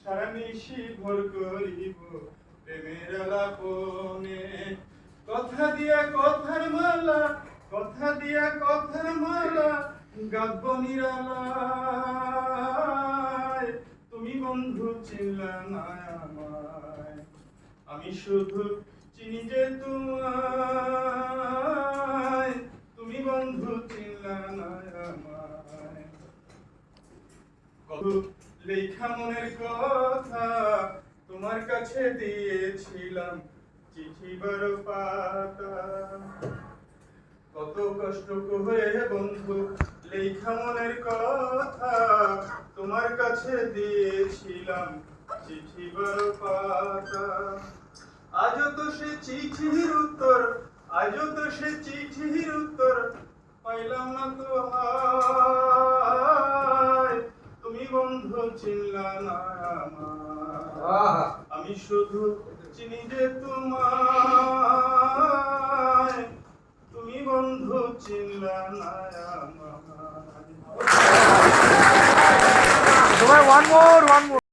সারা নিশি ভোর করিব প্রেমের আলাপনে। কথা দিয়া কথার মালা, কথা দিয়া কথার মালা গাব্য নিরালায়। তুমি বন্ধু চিনলা না আমায়, আমি শুধু চিনি যে তোমায়। তুমি বন্ধু চিনলা না আমায়। কত লেখা মনের কথা তোমার কাছে দিয়েছিলাম চিঠি 12 পাতা। কত কষ্ট হয়ে বন্ধু লেখা মনের কথা তোমার কাছে দিয়েছিলাম চিঠি 12 পাতা। আজও তো সে চিঠির উত্তর, আজও তো সে চিঠির উত্তর পাইলাম না তো হায়। তুমি বন্ধু চিনলা না আমায়, আমি শুধু চিনি যে তোমায়। তুমি বন্ধু চিনলা না আমায়। one more.